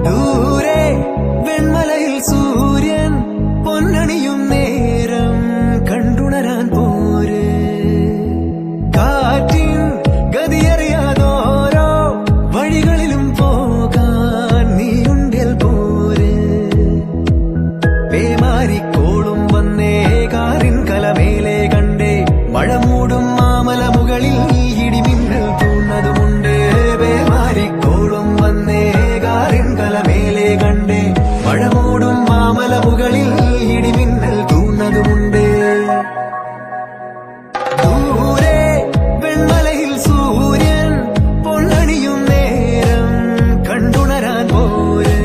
ദൂരെ വെൺമലയിൽ സൂര്യൻ പൊന്നണിയും നേരം കണ്ടുണരാൻ പോര്. കാറ്റിൻ ഗതിയറിയാതോരോ വഴികളിലും പോകാൻ നീയുണ്ടിൽ പോര്. പേമാരിക്കോളും വന്നേ കാറിൻ കലമേലെ കണ്ടേ മഴ മൂടും മാമല മുകളിൽ ഇടിമിന്നൽ തൂന്നതുമുണ്ട്. പേമാരിക്കോളും വന്നേ കാറിൻ കലമേലെ കണ്ടേ മഴ മൂടും മാമല മുകളിൽ ഇടിമിന്നൽ തൂന്നതുമുണ്ട്. ദൂരെ വെൺമലയിൽ സൂര്യൻ പൊന്നണിയും നേരം കണ്ടുണരാൻ പോര്.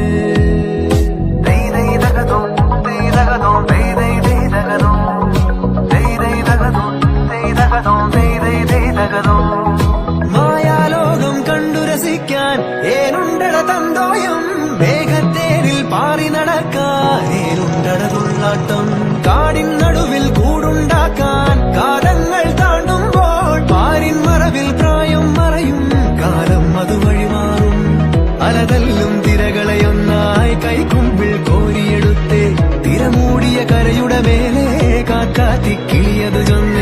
മായാലോകം കണ്ടു രസിക്കാൻ ഏനുണ്ടട തന്തോയം. മേഘത്തേരിൽ പാറി നടക്കാൻ ഏനുണ്ടട തുള്ളാട്ടം. കാടിൻ നടുവിൽ കൂടുണ്ടാക്കാൻ കാലങ്ങൾ താണ്ടുമ്പോൾ പാരിൻ മറവിൽ പ്രായം മറയും കാലം അതുവഴി മാറും. അലതല്ലും തിരകളെയൊന്നായി കൈക്കുമ്പിൾ കോരിയെടുത്തേ തിരമൂടിയ കരയുടെ മേലെ കാക്കാത്തി കിളിയത് ചൊന്ന